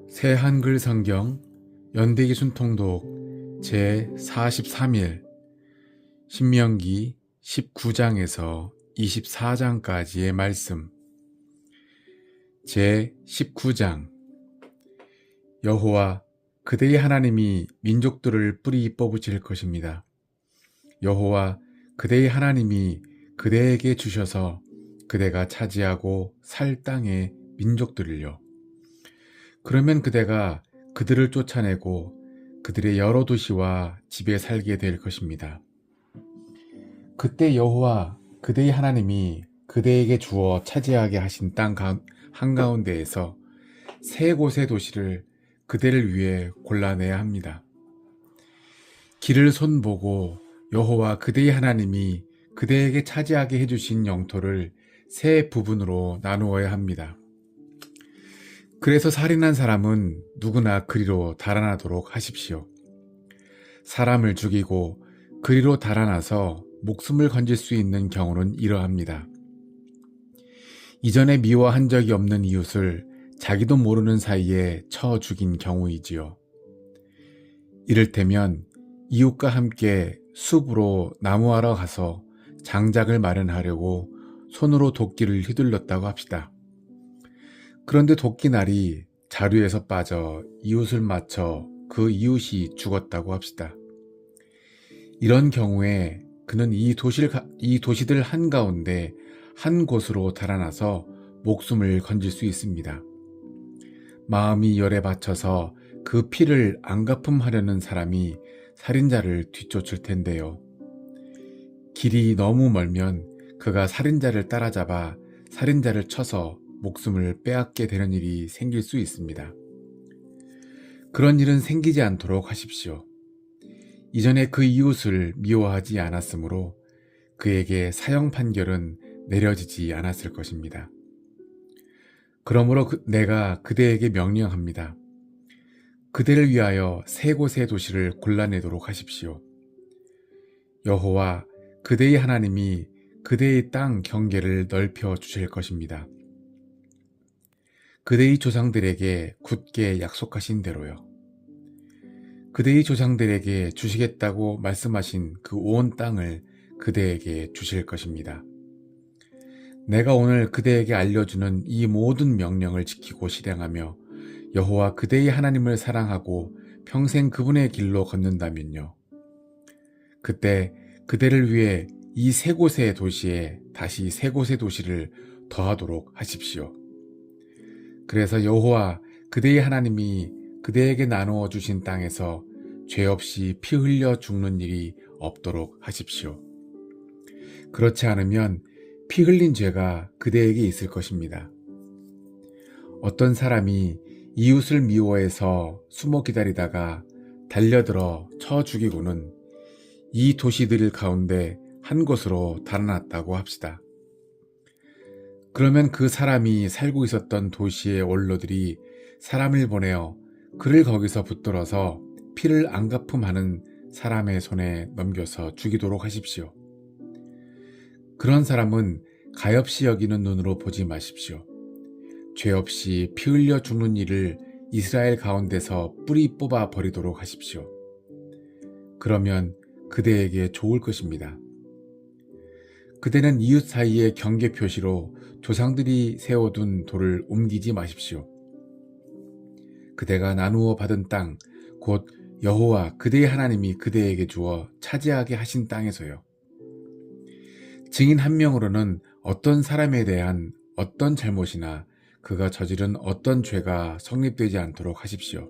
새 한글 성경 연대기순 통독 제 43일 신명기 19장에서 24장까지의 말씀. 제 19장. 여호와 그대의 하나님이 민족들을 뿌리 뽑으실 것입니다. 여호와 그대의 하나님이 그대에게 주셔서 그대가 차지하고 살 땅의 민족들을요. 그러면 그대가 그들을 쫓아내고 그들의 여러 도시와 집에 살게 될 것입니다. 그때 여호와 그대의 하나님이 그대에게 주어 차지하게 하신 땅 한가운데에서 세 곳의 도시를 그대를 위해 골라내야 합니다. 길을 손보고 여호와 그대의 하나님이 그대에게 차지하게 해주신 영토를 세 부분으로 나누어야 합니다. 그래서 살인한 사람은 누구나 그리로 달아나도록 하십시오. 사람을 죽이고 그리로 달아나서 목숨을 건질 수 있는 경우는 이러합니다. 이전에 미워한 적이 없는 이웃을 자기도 모르는 사이에 쳐 죽인 경우이지요. 이를테면 이웃과 함께 숲으로 나무하러 가서 장작을 마련하려고 손으로 도끼를 휘둘렀다고 합시다. 그런데 도끼날이 자루에서 빠져 이웃을 맞춰 그 이웃이 죽었다고 합시다. 이런 경우에 그는 이 도시들 한가운데 한 곳으로 달아나서 목숨을 건질 수 있습니다. 마음이 열에 받쳐서 그 피를 안갚음하려는 사람이 살인자를 뒤쫓을 텐데요. 길이 너무 멀면 그가 살인자를 따라잡아 살인자를 쳐서 목숨을 빼앗게 되는 일이 생길 수 있습니다. 그런 일은 생기지 않도록 하십시오. 이전에 그 이웃을 미워하지 않았으므로 그에게 사형 판결은 내려지지 않았을 것입니다. 그러므로 내가 그대에게 명령합니다. 그대를 위하여 세 곳의 도시를 골라내도록 하십시오. 여호와 그대의 하나님이 그대의 땅 경계를 넓혀 주실 것입니다. 그대의 조상들에게 굳게 약속하신 대로요. 그대의 조상들에게 주시겠다고 말씀하신 그 온 땅을 그대에게 주실 것입니다. 내가 오늘 그대에게 알려주는 이 모든 명령을 지키고 실행하며 여호와 그대의 하나님을 사랑하고 평생 그분의 길로 걷는다면요. 그때 그대를 위해 이 세 곳의 도시에 다시 세 곳의 도시를 더하도록 하십시오. 그래서 여호와 그대의 하나님이 그대에게 나누어 주신 땅에서 죄 없이 피 흘려 죽는 일이 없도록 하십시오. 그렇지 않으면 피 흘린 죄가 그대에게 있을 것입니다. 어떤 사람이 이웃을 미워해서 숨어 기다리다가 달려들어 쳐 죽이고는 이 도시들 가운데 한 곳으로 달아났다고 합시다. 그러면 그 사람이 살고 있었던 도시의 원로들이 사람을 보내어 그를 거기서 붙들어서 피를 안갚음하는 사람의 손에 넘겨서 죽이도록 하십시오. 그런 사람은 가엾이 여기는 눈으로 보지 마십시오. 죄 없이 피 흘려 죽는 일을 이스라엘 가운데서 뿌리 뽑아 버리도록 하십시오. 그러면 그대에게 좋을 것입니다. 그대는 이웃 사이의 경계 표시로 조상들이 세워둔 돌을 옮기지 마십시오. 그대가 나누어 받은 땅, 곧 여호와 그대의 하나님이 그대에게 주어 차지하게 하신 땅에서요. 증인 한 명으로는 어떤 사람에 대한 어떤 잘못이나 그가 저지른 어떤 죄가 성립되지 않도록 하십시오.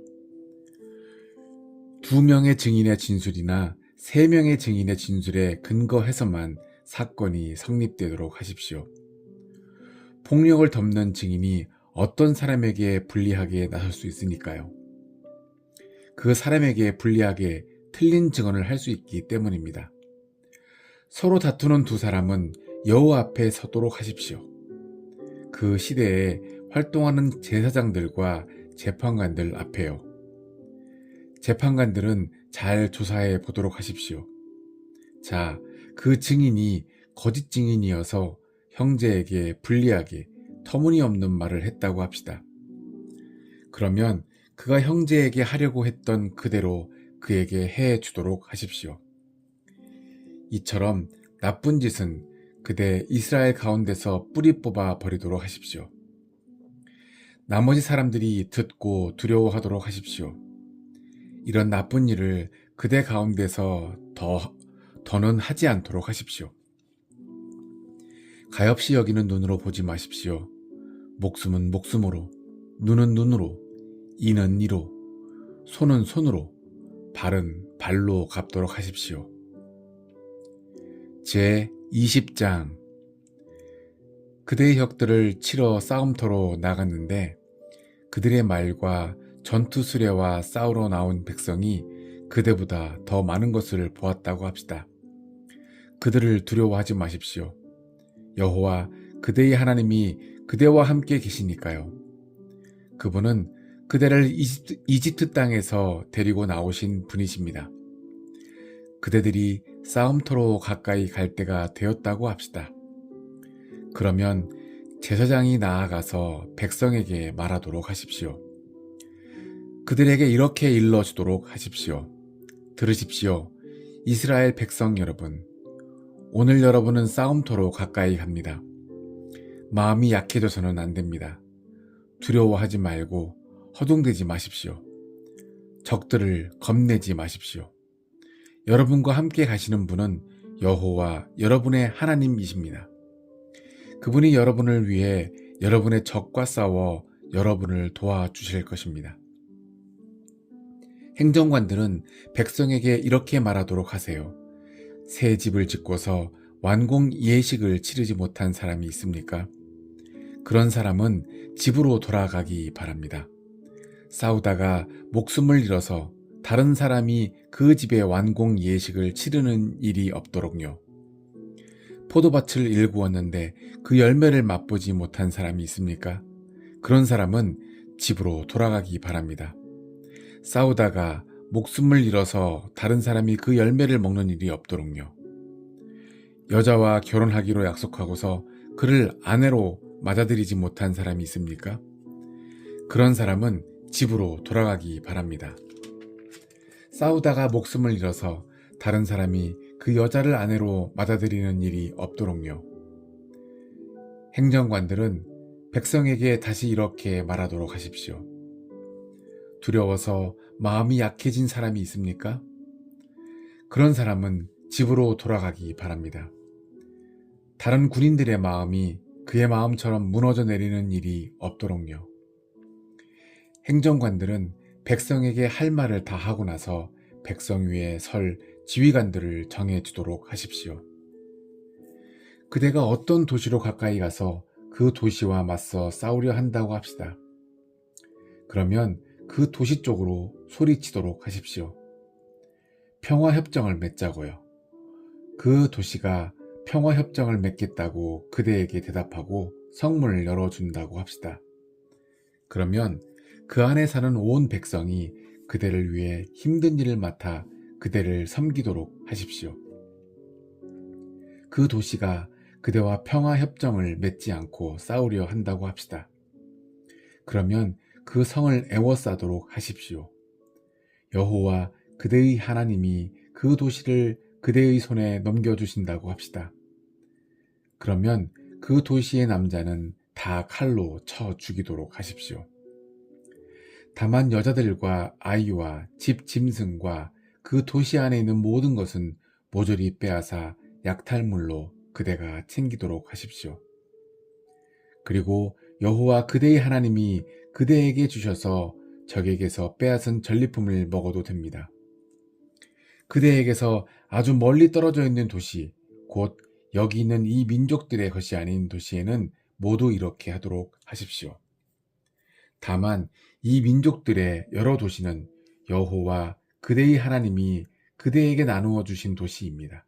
2명의 증인의 진술이나 3명의 증인의 진술에 근거해서만 사건이 성립되도록 하십시오. 폭력을 덮는 증인이 어떤 사람에게 불리하게 나설 수 있으니까요. 그 사람에게 불리하게 틀린 증언을 할 수 있기 때문입니다. 서로 다투는 두 사람은 여호와 앞에 서도록 하십시오. 그 시대에 활동하는 제사장들과 재판관들 앞에요. 재판관들은 잘 조사해 보도록 하십시오. 자, 그 증인이 거짓 증인이어서 형제에게 불리하게 터무니없는 말을 했다고 합시다. 그러면 그가 형제에게 하려고 했던 그대로 그에게 해 주도록 하십시오. 이처럼 나쁜 짓은 그대 이스라엘 가운데서 뿌리 뽑아 버리도록 하십시오. 나머지 사람들이 듣고 두려워하도록 하십시오. 이런 나쁜 일을 그대 가운데서 더는 하지 않도록 하십시오. 가엾이 여기는 눈으로 보지 마십시오. 목숨은 목숨으로, 눈은 눈으로, 이는 이로, 손은 손으로, 발은 발로 갚도록 하십시오. 제 20장. 그대의 혁들을 치러 싸움터로 나갔는데 그들의 말과 전투 수레와 싸우러 나온 백성이 그대보다 더 많은 것을 보았다고 합시다. 그들을 두려워하지 마십시오. 여호와 그대의 하나님이 그대와 함께 계시니까요. 그분은 그대를 이집트 땅에서 데리고 나오신 분이십니다. 그대들이 싸움터로 가까이 갈 때가 되었다고 합시다. 그러면 제사장이 나아가서 백성에게 말하도록 하십시오. 그들에게 이렇게 일러주도록 하십시오. 들으십시오. 이스라엘 백성 여러분. 오늘 여러분은 싸움터로 가까이 갑니다. 마음이 약해져서는 안 됩니다. 두려워하지 말고 허둥대지 마십시오. 적들을 겁내지 마십시오. 여러분과 함께 가시는 분은 여호와 여러분의 하나님이십니다. 그분이 여러분을 위해 여러분의 적과 싸워 여러분을 도와주실 것입니다. 행정관들은 백성에게 이렇게 말하도록 하세요. 새 집을 짓고서 완공 예식을 치르지 못한 사람이 있습니까? 그런 사람은 집으로 돌아가기 바랍니다. 싸우다가 목숨을 잃어서 다른 사람이 그 집의 완공 예식을 치르는 일이 없도록요. 포도밭을 일구었는데 그 열매를 맛보지 못한 사람이 있습니까? 그런 사람은 집으로 돌아가기 바랍니다. 싸우다가 목숨을 잃어서 다른 사람이 그 열매를 먹는 일이 없도록요. 여자와 결혼하기로 약속하고서 그를 아내로 맞아들이지 못한 사람이 있습니까? 그런 사람은 집으로 돌아가기 바랍니다. 싸우다가 목숨을 잃어서 다른 사람이 그 여자를 아내로 맞아들이는 일이 없도록요. 행정관들은 백성에게 다시 이렇게 말하도록 하십시오. 두려워서 마음이 약해진 사람이 있습니까? 그런 사람은 집으로 돌아가기 바랍니다. 다른 군인들의 마음이 그의 마음처럼 무너져 내리는 일이 없도록요. 행정관들은 백성에게 할 말을 다 하고 나서 백성 위에 설 지휘관들을 정해주도록 하십시오. 그대가 어떤 도시로 가까이 가서 그 도시와 맞서 싸우려 한다고 합시다. 그러면 그 도시 쪽으로 소리치도록 하십시오. 평화협정을 맺자고요. 그 도시가 평화협정을 맺겠다고 그대에게 대답하고 성문을 열어준다고 합시다. 그러면 그 안에 사는 온 백성이 그대를 위해 힘든 일을 맡아 그대를 섬기도록 하십시오. 그 도시가 그대와 평화협정을 맺지 않고 싸우려 한다고 합시다. 그러면 그 성을 애워싸도록 하십시오. 여호와 그대의 하나님이 그 도시를 그대의 손에 넘겨주신다고 합시다. 그러면 그 도시의 남자는 다 칼로 쳐 죽이도록 하십시오. 다만 여자들과 아이와 집 짐승과 그 도시 안에 있는 모든 것은 모조리 빼앗아 약탈물로 그대가 챙기도록 하십시오. 그리고 여호와 그대의 하나님이 그대에게 주셔서 적에게서 빼앗은 전리품을 먹어도 됩니다. 그대에게서 아주 멀리 떨어져 있는 도시, 곧 여기 있는 이 민족들의 것이 아닌 도시에는 모두 이렇게 하도록 하십시오. 다만 이 민족들의 여러 도시는 여호와 그대의 하나님이 그대에게 나누어 주신 도시입니다.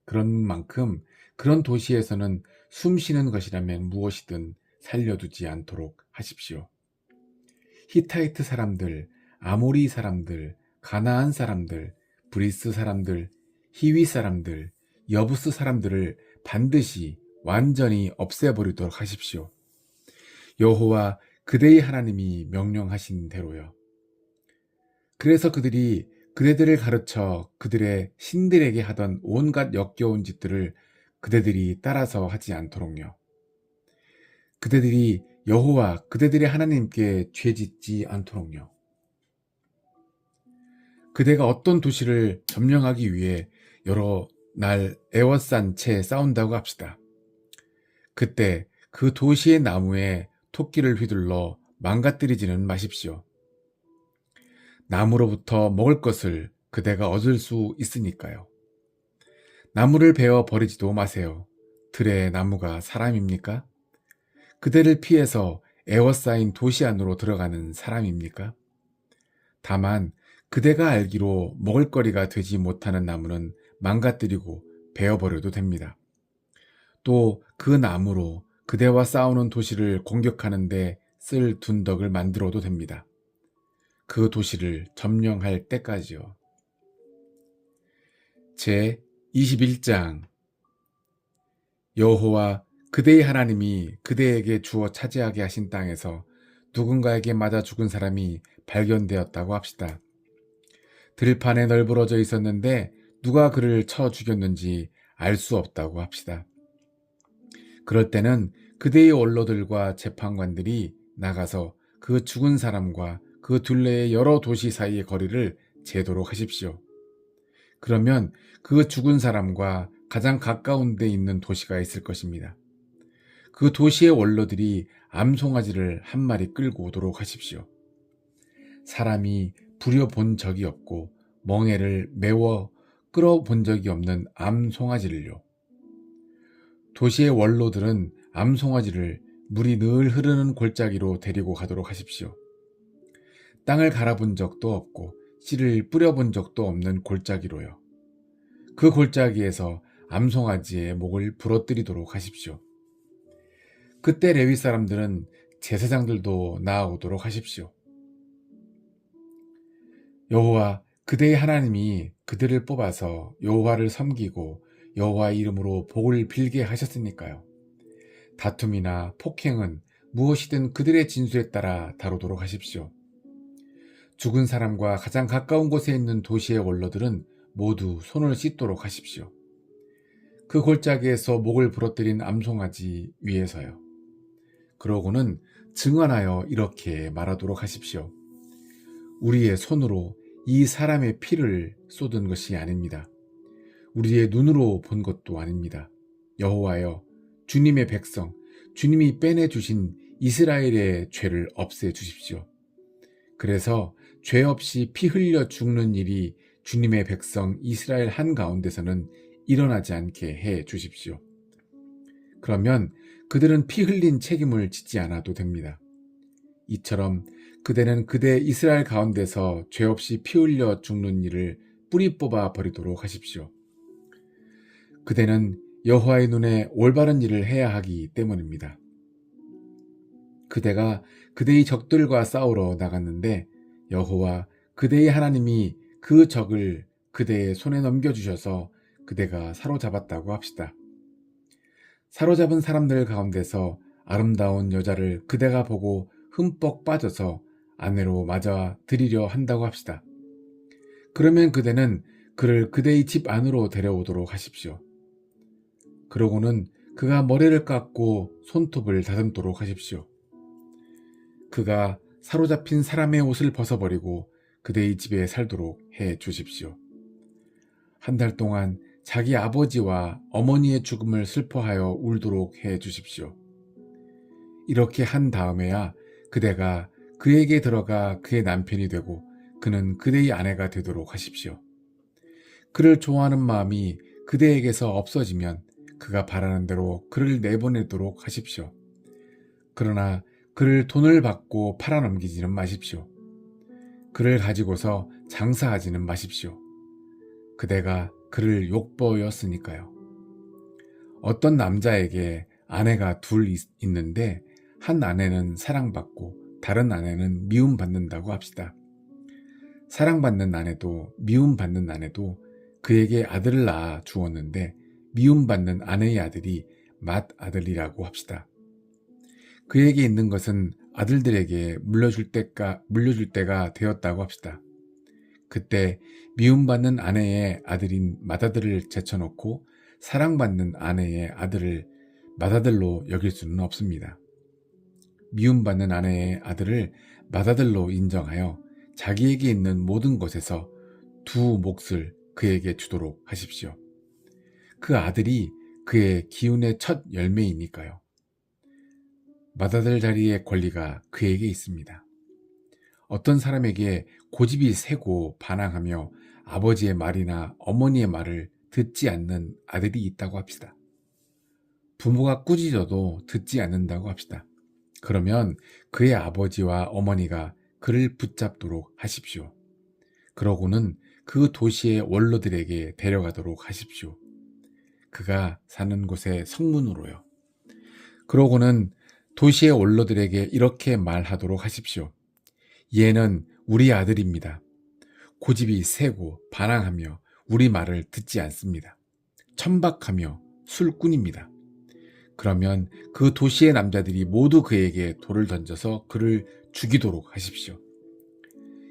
그런 만큼 그런 도시에서는 숨쉬는 것이라면 무엇이든 살려두지 않도록 하십시오. 히타이트 사람들, 아모리 사람들, 가나안 사람들, 브리스 사람들, 히위 사람들, 여부스 사람들을 반드시 완전히 없애버리도록 하십시오. 여호와 그대의 하나님이 명령하신 대로요. 그래서 그들이 그대들을 가르쳐 그들의 신들에게 하던 온갖 역겨운 짓들을 그대들이 따라서 하지 않도록요. 그대들이 여호와 그대들의 하나님께 죄짓지 않도록요. 그대가 어떤 도시를 점령하기 위해 여러 날 애워싼 채 싸운다고 합시다. 그때 그 도시의 나무에 토끼를 휘둘러 망가뜨리지는 마십시오. 나무로부터 먹을 것을 그대가 얻을 수 있으니까요. 나무를 베어 버리지도 마세요. 들의 나무가 사람입니까? 그대를 피해서 애워싸인 도시 안으로 들어가는 사람입니까? 다만 그대가 알기로 먹을거리가 되지 못하는 나무는 망가뜨리고 베어버려도 됩니다. 또 그 나무로 그대와 싸우는 도시를 공격하는데 쓸 둔덕을 만들어도 됩니다. 그 도시를 점령할 때까지요. 제 21장 여호와 그대의 하나님이 그대에게 주어 차지하게 하신 땅에서 누군가에게 맞아 죽은 사람이 발견되었다고 합시다. 들판에 널브러져 있었는데 누가 그를 쳐 죽였는지 알 수 없다고 합시다. 그럴 때는 그대의 원로들과 재판관들이 나가서 그 죽은 사람과 그 둘레의 여러 도시 사이의 거리를 재도록 하십시오. 그러면 그 죽은 사람과 가장 가까운 데 있는 도시가 있을 것입니다. 그 도시의 원로들이 암송아지를 한 마리 끌고 오도록 하십시오. 사람이 부려본 적이 없고 멍에를 메워 끌어본 적이 없는 암송아지를요. 도시의 원로들은 암송아지를 물이 늘 흐르는 골짜기로 데리고 가도록 하십시오. 땅을 갈아본 적도 없고 씨를 뿌려본 적도 없는 골짜기로요. 그 골짜기에서 암송아지의 목을 부러뜨리도록 하십시오. 그때 레위 사람들은 제사장들도 나아오도록 하십시오. 여호와 그대의 하나님이 그들을 뽑아서 여호와를 섬기고 여호와의 이름으로 복을 빌게 하셨으니까요. 다툼이나 폭행은 무엇이든 그들의 진수에 따라 다루도록 하십시오. 죽은 사람과 가장 가까운 곳에 있는 도시의 원로들은 모두 손을 씻도록 하십시오. 그 골짜기에서 목을 부러뜨린 암송아지 위에서요. 그러고는 증언하여 이렇게 말하도록 하십시오. 우리의 손으로 이 사람의 피를 쏟은 것이 아닙니다. 우리의 눈으로 본 것도 아닙니다. 여호와여, 주님의 백성, 주님이 빼내주신 이스라엘의 죄를 없애주십시오. 그래서 죄 없이 피 흘려 죽는 일이 주님의 백성 이스라엘 한가운데서는 일어나지 않게 해 주십시오. 그러면 그들은 피 흘린 책임을 지지 않아도 됩니다. 이처럼 그대는 그대 이스라엘 가운데서 죄 없이 피 흘려 죽는 일을 뿌리 뽑아 버리도록 하십시오. 그대는 여호와의 눈에 올바른 일을 해야 하기 때문입니다. 그대가 그대의 적들과 싸우러 나갔는데 여호와 그대의 하나님이 그 적을 그대의 손에 넘겨주셔서 그대가 사로잡았다고 합시다. 사로잡은 사람들 가운데서 아름다운 여자를 그대가 보고 흠뻑 빠져서 아내로 맞아 들이려 한다고 합시다. 그러면 그대는 그를 그대의 집 안으로 데려오도록 하십시오. 그러고는 그가 머리를 깎고 손톱을 다듬도록 하십시오. 그가 사로잡힌 사람의 옷을 벗어버리고 그대의 집에 살도록 해 주십시오. 한 달 동안 자기 아버지와 어머니의 죽음을 슬퍼하여 울도록 해 주십시오. 이렇게 한 다음에야 그대가 그에게 들어가 그의 남편이 되고 그는 그대의 아내가 되도록 하십시오. 그를 좋아하는 마음이 그대에게서 없어지면 그가 바라는 대로 그를 내보내도록 하십시오. 그러나 그를 돈을 받고 팔아넘기지는 마십시오. 그를 가지고서 장사하지는 마십시오. 그대가 그를 욕보였으니까요. 어떤 남자에게 아내가 둘 있는데 한 아내는 사랑받고 다른 아내는 미움받는다고 합시다. 사랑받는 아내도 미움받는 아내도 그에게 아들을 낳아 주었는데 미움받는 아내의 아들이 맏아들이라고 합시다. 그에게 있는 것은 아들들에게 물려줄 때가 되었다고 합시다. 그때 미움받는 아내의 아들인 맏아들을 제쳐놓고 사랑받는 아내의 아들을 맏아들로 여길 수는 없습니다. 미움받는 아내의 아들을 맏아들로 인정하여 자기에게 있는 모든 것에서 두 몫을 그에게 주도록 하십시오. 그 아들이 그의 기운의 첫 열매이니까요. 맏아들 자리의 권리가 그에게 있습니다. 어떤 사람에게 고집이 세고 반항하며 아버지의 말이나 어머니의 말을 듣지 않는 아들이 있다고 합시다. 부모가 꾸짖어도 듣지 않는다고 합시다. 그러면 그의 아버지와 어머니가 그를 붙잡도록 하십시오. 그러고는 그 도시의 원로들에게 데려가도록 하십시오. 그가 사는 곳의 성문으로요. 그러고는 도시의 원로들에게 이렇게 말하도록 하십시오. 얘는 우리 아들입니다. 고집이 세고 반항하며 우리 말을 듣지 않습니다. 천박하며 술꾼입니다. 그러면 그 도시의 남자들이 모두 그에게 돌을 던져서 그를 죽이도록 하십시오.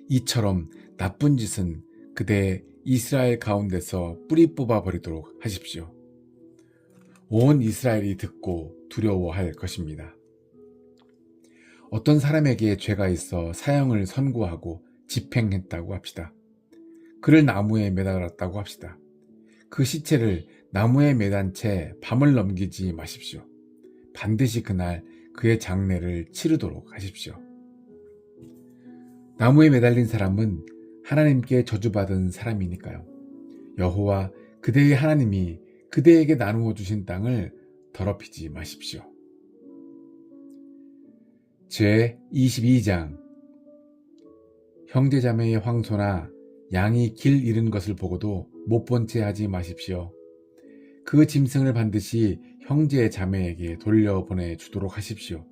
이처럼 나쁜 짓은 그대 이스라엘 가운데서 뿌리 뽑아 버리도록 하십시오. 온 이스라엘이 듣고 두려워할 것입니다. 어떤 사람에게 죄가 있어 사형을 선고하고 집행했다고 합시다. 그를 나무에 매달았다고 합시다. 그 시체를 나무에 매단 채 밤을 넘기지 마십시오. 반드시 그날 그의 장례를 치르도록 하십시오. 나무에 매달린 사람은 하나님께 저주받은 사람이니까요. 여호와 그대의 하나님이 그대에게 나누어 주신 땅을 더럽히지 마십시오. 제 22장 형제자매의 황소나 양이 길 잃은 것을 보고도 못 본 채 하지 마십시오. 그 짐승을 반드시 형제 자매에게 돌려보내 주도록 하십시오.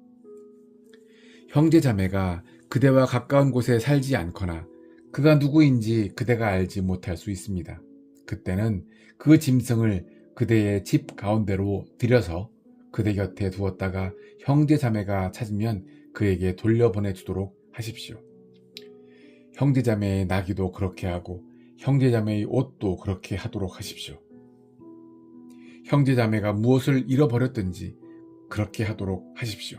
형제 자매가 그대와 가까운 곳에 살지 않거나 그가 누구인지 그대가 알지 못할 수 있습니다. 그때는 그 짐승을 그대의 집 가운데로 들여서 그대 곁에 두었다가 형제 자매가 찾으면 그에게 돌려보내 주도록 하십시오. 형제 자매의 나귀도 그렇게 하고 형제 자매의 옷도 그렇게 하도록 하십시오. 형제 자매가 무엇을 잃어버렸든지 그렇게 하도록 하십시오.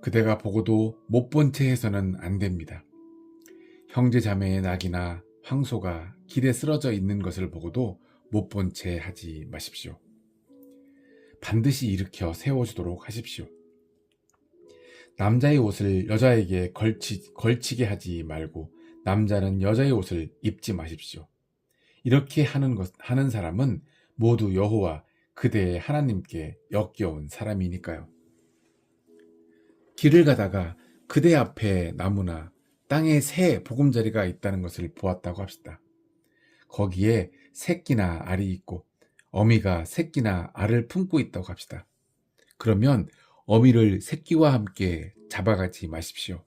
그대가 보고도 못 본 채 해서는 안 됩니다. 형제 자매의 낙이나 황소가 길에 쓰러져 있는 것을 보고도 못 본 채 하지 마십시오. 반드시 일으켜 세워주도록 하십시오. 남자의 옷을 여자에게 걸치게 하지 말고 남자는 여자의 옷을 입지 마십시오. 이렇게 하는 사람은 모두 여호와 그대의 하나님께 역겨운 사람이니까요. 길을 가다가 그대 앞에 나무나 땅에 새 보금자리가 있다는 것을 보았다고 합시다. 거기에 새끼나 알이 있고 어미가 새끼나 알을 품고 있다고 합시다. 그러면 어미를 새끼와 함께 잡아가지 마십시오.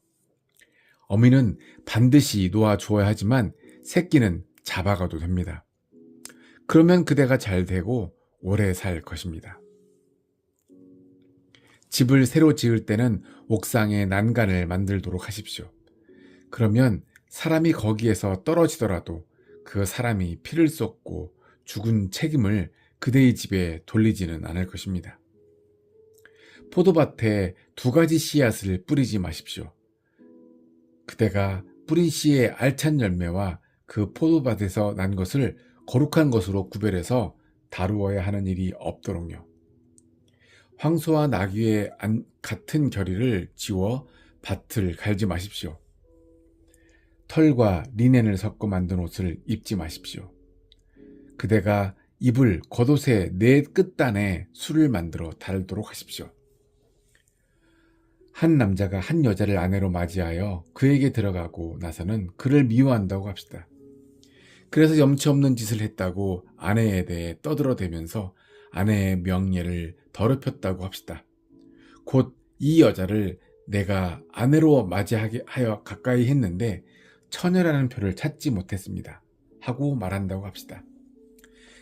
어미는 반드시 놓아주어야 하지만 새끼는 잡아가도 됩니다. 그러면 그대가 잘 되고 오래 살 것입니다. 집을 새로 지을 때는 옥상에 난간을 만들도록 하십시오. 그러면 사람이 거기에서 떨어지더라도 그 사람이 피를 쏟고 죽은 책임을 그대의 집에 돌리지는 않을 것입니다. 포도밭에 2가지 씨앗을 뿌리지 마십시오. 그대가 뿌린 씨의 알찬 열매와 그 포도밭에서 난 것을 거룩한 것으로 구별해서 다루어야 하는 일이 없도록요. 황소와 나귀의 같은 결의를 지워 밭을 갈지 마십시오. 털과 리넨을 섞어 만든 옷을 입지 마십시오. 그대가 입을 겉옷의 4끝단에 술을 만들어 달도록 하십시오. 한 남자가 한 여자를 아내로 맞이하여 그에게 들어가고 나서는 그를 미워한다고 합시다. 그래서 염치 없는 짓을 했다고 아내에 대해 떠들어대면서 아내의 명예를 더럽혔다고 합시다. 곧 이 여자를 내가 아내로 맞이하게 하여 가까이 했는데 처녀라는 표를 찾지 못했습니다. 하고 말한다고 합시다.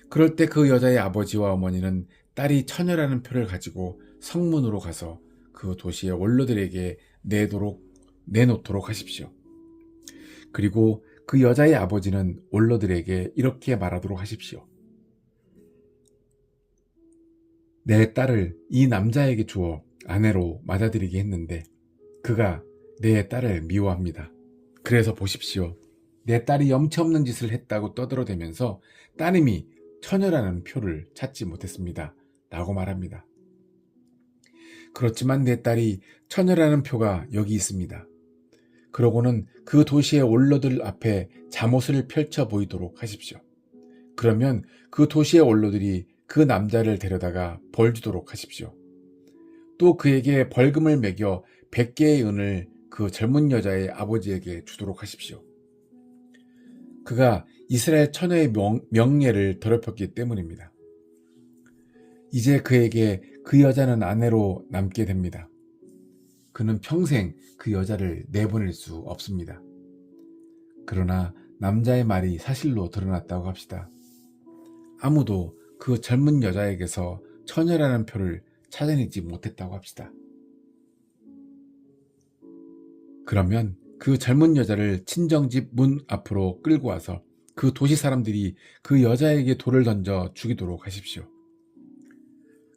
그럴 때 그 여자의 아버지와 어머니는 딸이 처녀라는 표를 가지고 성문으로 가서 그 그 도시의 원로들에게 내놓도록 하십시오. 그리고 그 여자의 아버지는 원로들에게 이렇게 말하도록 하십시오. 내 딸을 이 남자에게 주어 아내로 맞아들이게 했는데 그가 내 딸을 미워합니다. 그래서 보십시오. 내 딸이 염치 없는 짓을 했다고 떠들어대면서 따님이 처녀라는 표를 찾지 못했습니다. 라고 말합니다. 그렇지만 내 딸이 처녀라는 표가 여기 있습니다. 그러고는 그 도시의 원로들 앞에 잠옷을 펼쳐 보이도록 하십시오. 그러면 그 도시의 원로들이 그 남자를 데려다가 벌 주도록 하십시오. 또 그에게 벌금을 매겨 100개의 은을 그 젊은 여자의 아버지에게 주도록 하십시오. 그가 이스라엘 처녀의 명예를 더럽혔기 때문입니다. 이제 그에게 그 여자는 아내로 남게 됩니다. 그는 평생 그 여자를 내보낼 수 없습니다. 그러나 남자의 말이 사실로 드러났다고 합시다. 아무도 그 젊은 여자에게서 처녀라는 표를 찾아내지 못했다고 합시다. 그러면 그 젊은 여자를 친정집 문 앞으로 끌고 와서 그 도시 사람들이 그 여자에게 돌을 던져 죽이도록 하십시오.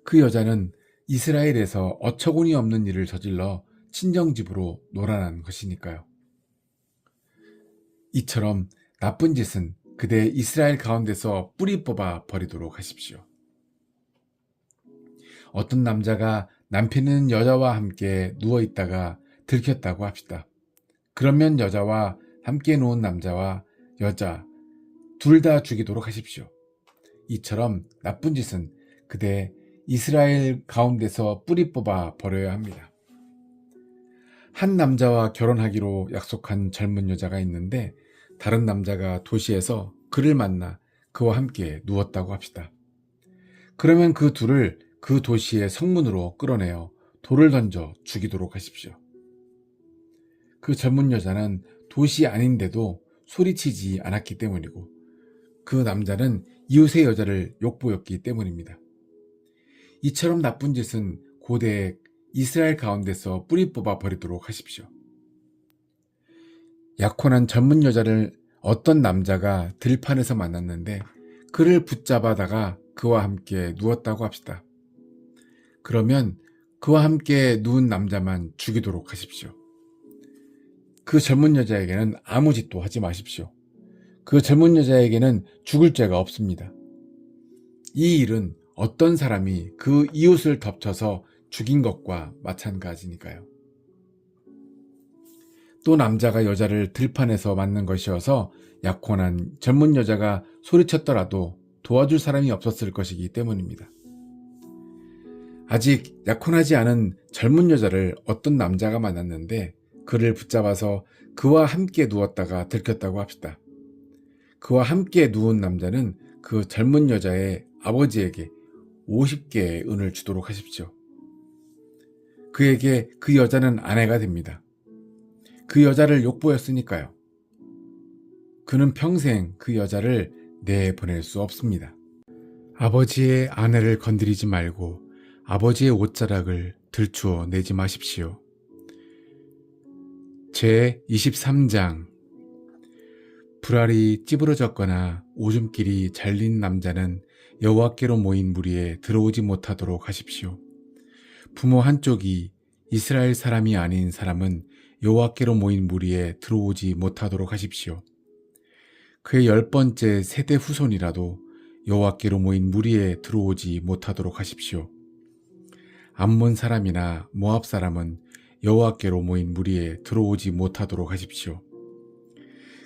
그 여자는 이스라엘에서 어처구니 없는 일을 저질러 친정집으로 놀아난 것이니까요. 이처럼 나쁜 짓은 그대 이스라엘 가운데서 뿌리 뽑아 버리도록 하십시오. 어떤 남자가 남편은 여자와 함께 누워있다가 들켰다고 합시다. 그러면 여자와 함께 누운 남자와 여자 둘 다 죽이도록 하십시오. 이처럼 나쁜 짓은 그대 이스라엘 가운데서 뿌리 뽑아 버려야 합니다. 한 남자와 결혼하기로 약속한 젊은 여자가 있는데 다른 남자가 도시에서 그를 만나 그와 함께 누웠다고 합시다. 그러면 그 둘을 그 도시의 성문으로 끌어내어 돌을 던져 죽이도록 하십시오. 그 젊은 여자는 도시 아닌데도 소리치지 않았기 때문이고 그 남자는 이웃의 여자를 욕보였기 때문입니다. 이처럼 나쁜 짓은 고대 이스라엘 가운데서 뿌리 뽑아 버리도록 하십시오. 약혼한 젊은 여자를 어떤 남자가 들판에서 만났는데 그를 붙잡아다가 그와 함께 누웠다고 합시다. 그러면 그와 함께 누운 남자만 죽이도록 하십시오. 그 젊은 여자에게는 아무 짓도 하지 마십시오. 그 젊은 여자에게는 죽을 죄가 없습니다. 이 일은 어떤 사람이 그 이웃을 덮쳐서 죽인 것과 마찬가지니까요. 또 남자가 여자를 들판에서 만난 것이어서 약혼한 젊은 여자가 소리쳤더라도 도와줄 사람이 없었을 것이기 때문입니다. 아직 약혼하지 않은 젊은 여자를 어떤 남자가 만났는데 그를 붙잡아서 그와 함께 누웠다가 들켰다고 합시다. 그와 함께 누운 남자는 그 젊은 여자의 아버지에게 50개의 은을 주도록 하십시오. 그에게 그 여자는 아내가 됩니다. 그 여자를 욕보였으니까요. 그는 평생 그 여자를 내보낼 수 없습니다. 아버지의 아내를 건드리지 말고 아버지의 옷자락을 들추어 내지 마십시오. 제 23장 불알이 찌부러졌거나 오줌길이 잘린 남자는 여호와께로 모인 무리에 들어오지 못하도록 하십시오. 부모 한쪽이 이스라엘 사람이 아닌 사람은 여호와께로 모인 무리에 들어오지 못하도록 하십시오. 그의 10번째 세대 후손이라도 여호와께로 모인 무리에 들어오지 못하도록 하십시오. 암몬 사람이나 모압 사람은 여호와께로 모인 무리에 들어오지 못하도록 하십시오.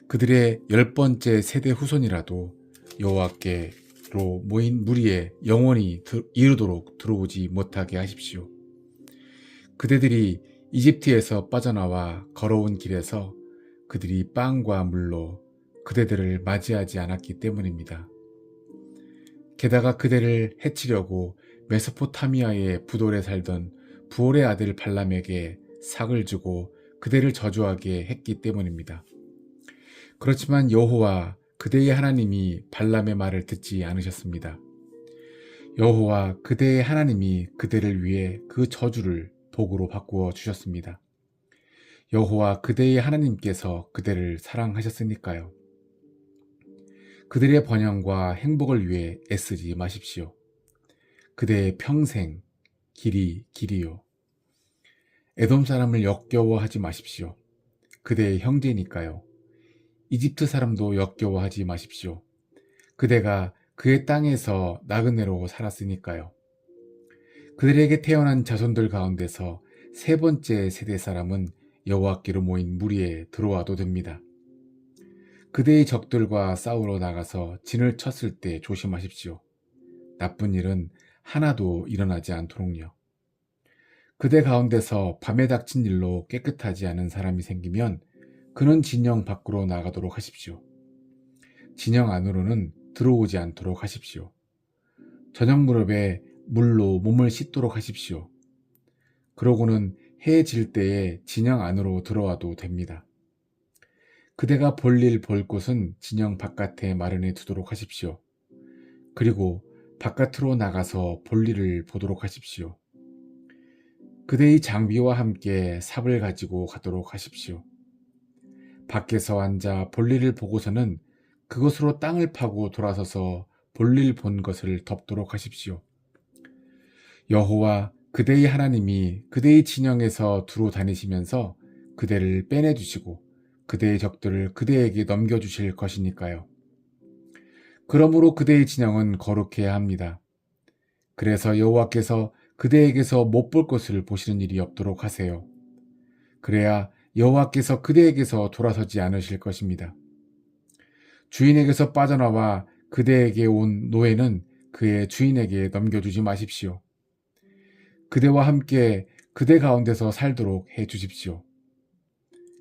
그들의 10번째 세대 후손이라도 여호와께로 모인 무리에 영원히 이르도록 들어오지 못하게 하십시오. 그대들이 이집트에서 빠져나와 걸어온 길에서 그들이 빵과 물로 그대들을 맞이하지 않았기 때문입니다. 게다가 그대를 해치려고 메소포타미아의 부돌에 살던 부올의 아들 발람에게 삭을 주고 그대를 저주하게 했기 때문입니다. 그렇지만 여호와 그대의 하나님이 발람의 말을 듣지 않으셨습니다. 여호와 그대의 하나님이 그대를 위해 그 저주를 복으로 바꾸어 주셨습니다. 여호와 그대의 하나님께서 그대를 사랑하셨으니까요. 그들의 번영과 행복을 위해 애쓰지 마십시오. 그대의 평생 길이요. 에돔 사람을 역겨워하지 마십시오. 그대의 형제니까요. 이집트 사람도 역겨워하지 마십시오. 그대가 그의 땅에서 나그네로 살았으니까요. 그들에게 태어난 자손들 가운데서 세 번째 세대 사람은 여호와께로 모인 무리에 들어와도 됩니다. 그대의 적들과 싸우러 나가서 진을 쳤을 때 조심하십시오. 나쁜 일은 하나도 일어나지 않도록요. 그대 가운데서 밤에 닥친 일로 깨끗하지 않은 사람이 생기면 그는 진영 밖으로 나가도록 하십시오. 진영 안으로는 들어오지 않도록 하십시오. 저녁 무렵에 물로 몸을 씻도록 하십시오. 그러고는 해 질 때에 진영 안으로 들어와도 됩니다. 그대가 볼일 볼 곳은 진영 바깥에 마련해 두도록 하십시오. 그리고 바깥으로 나가서 볼일을 보도록 하십시오. 그대의 장비와 함께 삽을 가지고 가도록 하십시오. 밖에서 앉아 볼일을 보고서는 그것으로 땅을 파고 돌아서서 볼일 본 것을 덮도록 하십시오. 여호와 그대의 하나님이 그대의 진영에서 두루 다니시면서 그대를 빼내주시고 그대의 적들을 그대에게 넘겨주실 것이니까요. 그러므로 그대의 진영은 거룩해야 합니다. 그래서 여호와께서 그대에게서 못 볼 것을 보시는 일이 없도록 하세요. 그래야 여호와께서 그대에게서 돌아서지 않으실 것입니다. 주인에게서 빠져나와 그대에게 온 노예는 그의 주인에게 넘겨주지 마십시오. 그대와 함께 그대 가운데서 살도록 해 주십시오.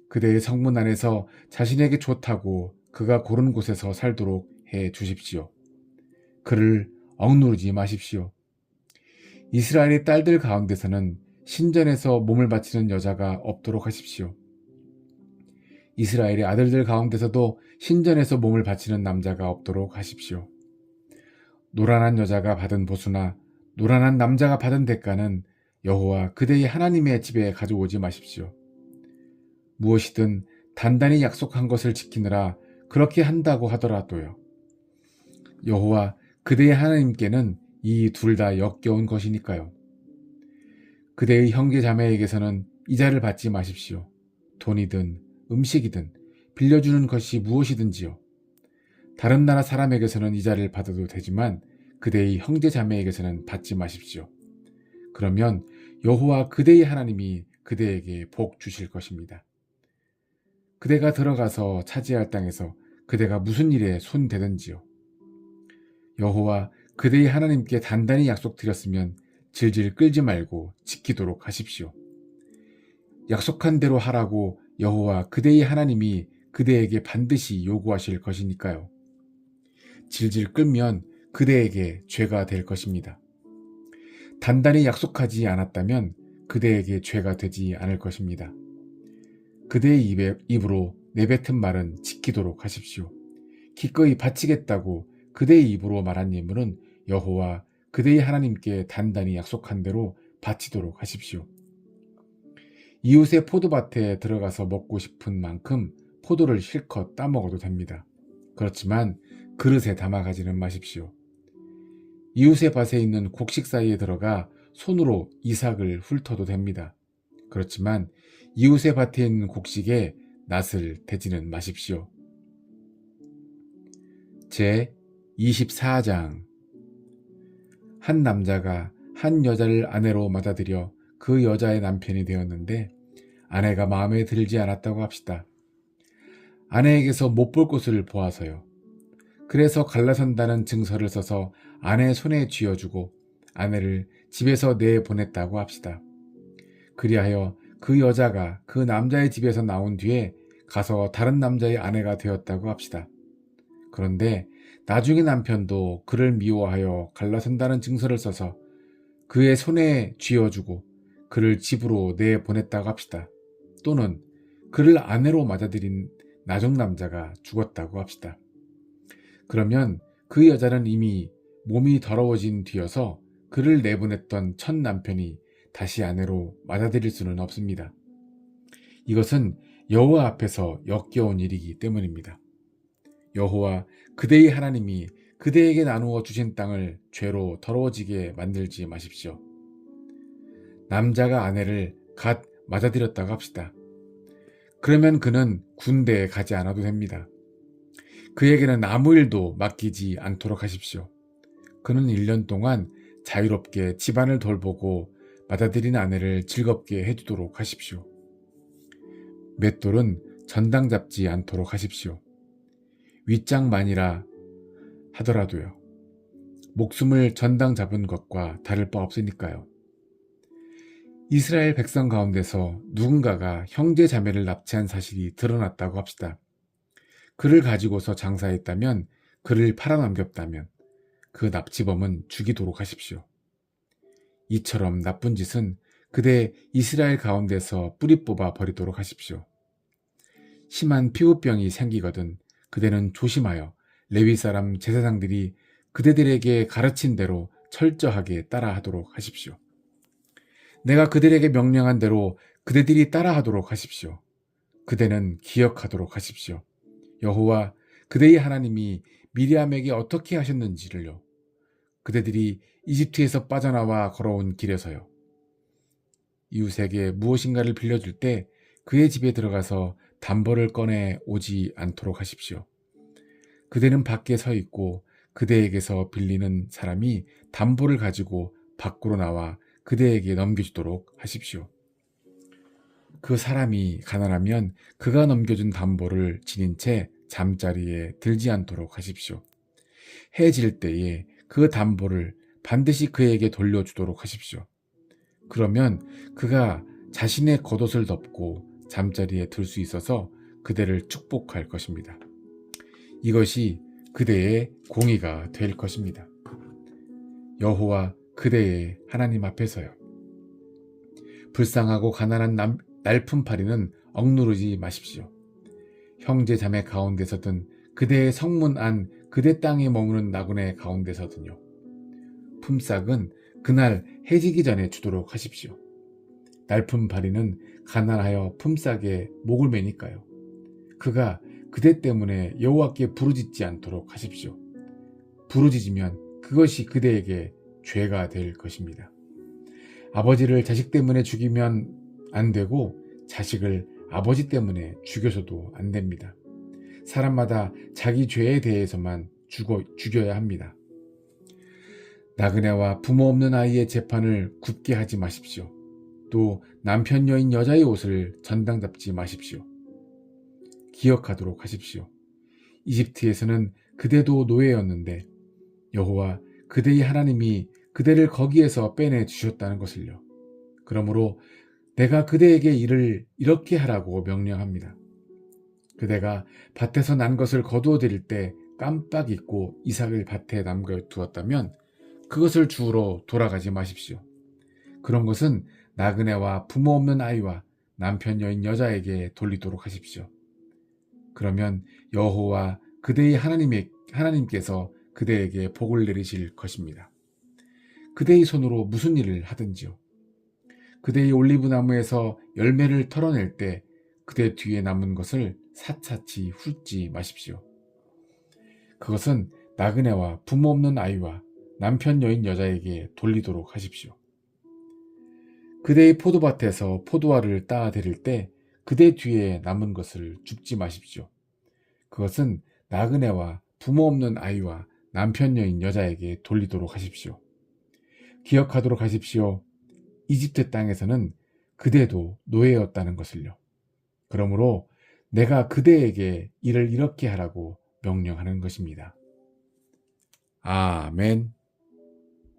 그대의 성문 안에서 자신에게 좋다고 그가 고른 곳에서 살도록 해 주십시오. 그를 억누르지 마십시오. 이스라엘의 딸들 가운데서는 신전에서 몸을 바치는 여자가 없도록 하십시오. 이스라엘의 아들들 가운데서도 신전에서 몸을 바치는 남자가 없도록 하십시오. 노란한 여자가 받은 보수나 노란한 남자가 받은 대가는 여호와 그대의 하나님의 집에 가져오지 마십시오. 무엇이든 단단히 약속한 것을 지키느라 그렇게 한다고 하더라도요. 여호와 그대의 하나님께는 이 둘 다 역겨운 것이니까요. 그대의 형제 자매에게서는 이자를 받지 마십시오. 돈이든 음식이든 빌려주는 것이 무엇이든지요. 다른 나라 사람에게서는 이자를 받아도 되지만 그대의 형제 자매에게서는 받지 마십시오. 그러면 여호와 그대의 하나님이 그대에게 복 주실 것입니다. 그대가 들어가서 차지할 땅에서 그대가 무슨 일에 손대든지요. 여호와 그대의 하나님께 단단히 약속드렸으면 질질 끌지 말고 지키도록 하십시오. 약속한 대로 하라고 여호와 그대의 하나님이 그대에게 반드시 요구하실 것이니까요. 질질 끌면 그대에게 죄가 될 것입니다. 단단히 약속하지 않았다면 그대에게 죄가 되지 않을 것입니다. 그대의 입으로 내뱉은 말은 지키도록 하십시오. 기꺼이 바치겠다고 그대의 입으로 말한 예물은 여호와 그대의 하나님께 단단히 약속한 대로 바치도록 하십시오. 이웃의 포도밭에 들어가서 먹고 싶은 만큼 포도를 실컷 따먹어도 됩니다. 그렇지만 그릇에 담아가지는 마십시오. 이웃의 밭에 있는 곡식 사이에 들어가 손으로 이삭을 훑어도 됩니다. 그렇지만 이웃의 밭에 있는 곡식에 낫을 대지는 마십시오. 제 24장 한 남자가 한 여자를 아내로 받아들여 그 여자의 남편이 되었는데 아내가 마음에 들지 않았다고 합시다. 아내에게서 못 볼 것을 보아서요. 그래서 갈라선다는 증서를 써서 아내 손에 쥐어주고 아내를 집에서 내보냈다고 합시다. 그리하여 그 여자가 그 남자의 집에서 나온 뒤에 가서 다른 남자의 아내가 되었다고 합시다. 그런데 나중에 남편도 그를 미워하여 갈라선다는 증서를 써서 그의 손에 쥐어주고 그를 집으로 내보냈다고 합시다. 또는 그를 아내로 맞아들인 나중 남자가 죽었다고 합시다. 그러면 그 여자는 이미 몸이 더러워진 뒤여서 그를 내보냈던 첫 남편이 다시 아내로 맞아들일 수는 없습니다. 이것은 여호와 앞에서 역겨운 일이기 때문입니다. 여호와 그대의 하나님이 그대에게 나누어 주신 땅을 죄로 더러워지게 만들지 마십시오. 남자가 아내를 갓 맞아들였다고 합시다. 그러면 그는 군대에 가지 않아도 됩니다. 그에게는 아무 일도 맡기지 않도록 하십시오. 그는 1년 동안 자유롭게 집안을 돌보고 맞아들인 아내를 즐겁게 해주도록 하십시오. 맷돌은 전당 잡지 않도록 하십시오. 윗장만이라 하더라도요. 목숨을 전당 잡은 것과 다를 바 없으니까요. 이스라엘 백성 가운데서 누군가가 형제 자매를 납치한 사실이 드러났다고 합시다. 그를 가지고서 장사했다면, 그를 팔아넘겼다면 그 납치범은 죽이도록 하십시오. 이처럼 나쁜 짓은 그대 이스라엘 가운데서 뿌리 뽑아 버리도록 하십시오. 심한 피부병이 생기거든 그대는 조심하여 레위 사람 제사장들이 그대들에게 가르친 대로 철저하게 따라하도록 하십시오. 내가 그들에게 명령한 대로 그대들이 따라하도록 하십시오. 그대는 기억하도록 하십시오. 여호와 그대의 하나님이 미리암에게 어떻게 하셨는지를요. 그대들이 이집트에서 빠져나와 걸어온 길에서요. 이웃에게 무엇인가를 빌려줄 때 그의 집에 들어가서 담보를 꺼내 오지 않도록 하십시오. 그대는 밖에 서 있고 그대에게서 빌리는 사람이 담보를 가지고 밖으로 나와 그대에게 넘겨주도록 하십시오. 그 사람이 가난하면 그가 넘겨준 담보를 지닌 채 잠자리에 들지 않도록 하십시오. 해질 때에 그 담보를 반드시 그에게 돌려주도록 하십시오. 그러면 그가 자신의 겉옷을 덮고 잠자리에 들 수 있어서 그대를 축복할 것입니다. 이것이 그대의 공의가 될 것입니다. 여호와 그대의 하나님 앞에서요. 불쌍하고 가난한 날품팔이는 억누르지 마십시오. 형제 자매 가운데서든 그대의 성문 안 그대 땅에 머무는 나그네 가운데서든요. 품삯은 그날 해지기 전에 주도록 하십시오. 날품팔이는 가난하여 품삯에 목을 매니까요. 그가 그대 때문에 여호와께 부르짖지 않도록 하십시오. 부르짖으면 그것이 그대에게 죄가 될 것입니다. 아버지를 자식 때문에 죽이면 안 되고 자식을 아버지 때문에 죽여서도 안 됩니다. 사람마다 자기 죄에 대해서만 죽여야 합니다. 나그네와 부모 없는 아이의 재판을 굽게 하지 마십시오. 또 남편 여인 여자의 옷을 전당 잡지 마십시오. 기억하도록 하십시오. 이집트에서는 그대도 노예였는데 여호와 그대의 하나님이 그대를 거기에서 빼내 주셨다는 것을요. 그러므로 내가 그대에게 이를 이렇게 하라고 명령합니다. 그대가 밭에서 난 것을 거두어 드릴 때 깜빡 잊고 이삭을 밭에 남겨두었다면 그것을 주우러 돌아가지 마십시오. 그런 것은 나그네와 부모 없는 아이와 남편 여인 여자에게 돌리도록 하십시오. 그러면 여호와 그대의 하나님께서 그대에게 복을 내리실 것입니다. 그대의 손으로 무슨 일을 하든지요. 그대의 올리브 나무에서 열매를 털어낼 때 그대 뒤에 남은 것을 사차치 훑지 마십시오. 그것은 나그네와 부모 없는 아이와 남편 여인 여자에게 돌리도록 하십시오. 그대의 포도밭에서 포도알을 따아 드릴 때 그대 뒤에 남은 것을 줍지 마십시오. 그것은 나그네와 부모 없는 아이와 남편 여인 여자에게 돌리도록 하십시오. 기억하도록 하십시오. 이집트 땅에서는 그대도 노예였다는 것을요. 그러므로 내가 그대에게 이를 이렇게 하라고 명령하는 것입니다. 아멘.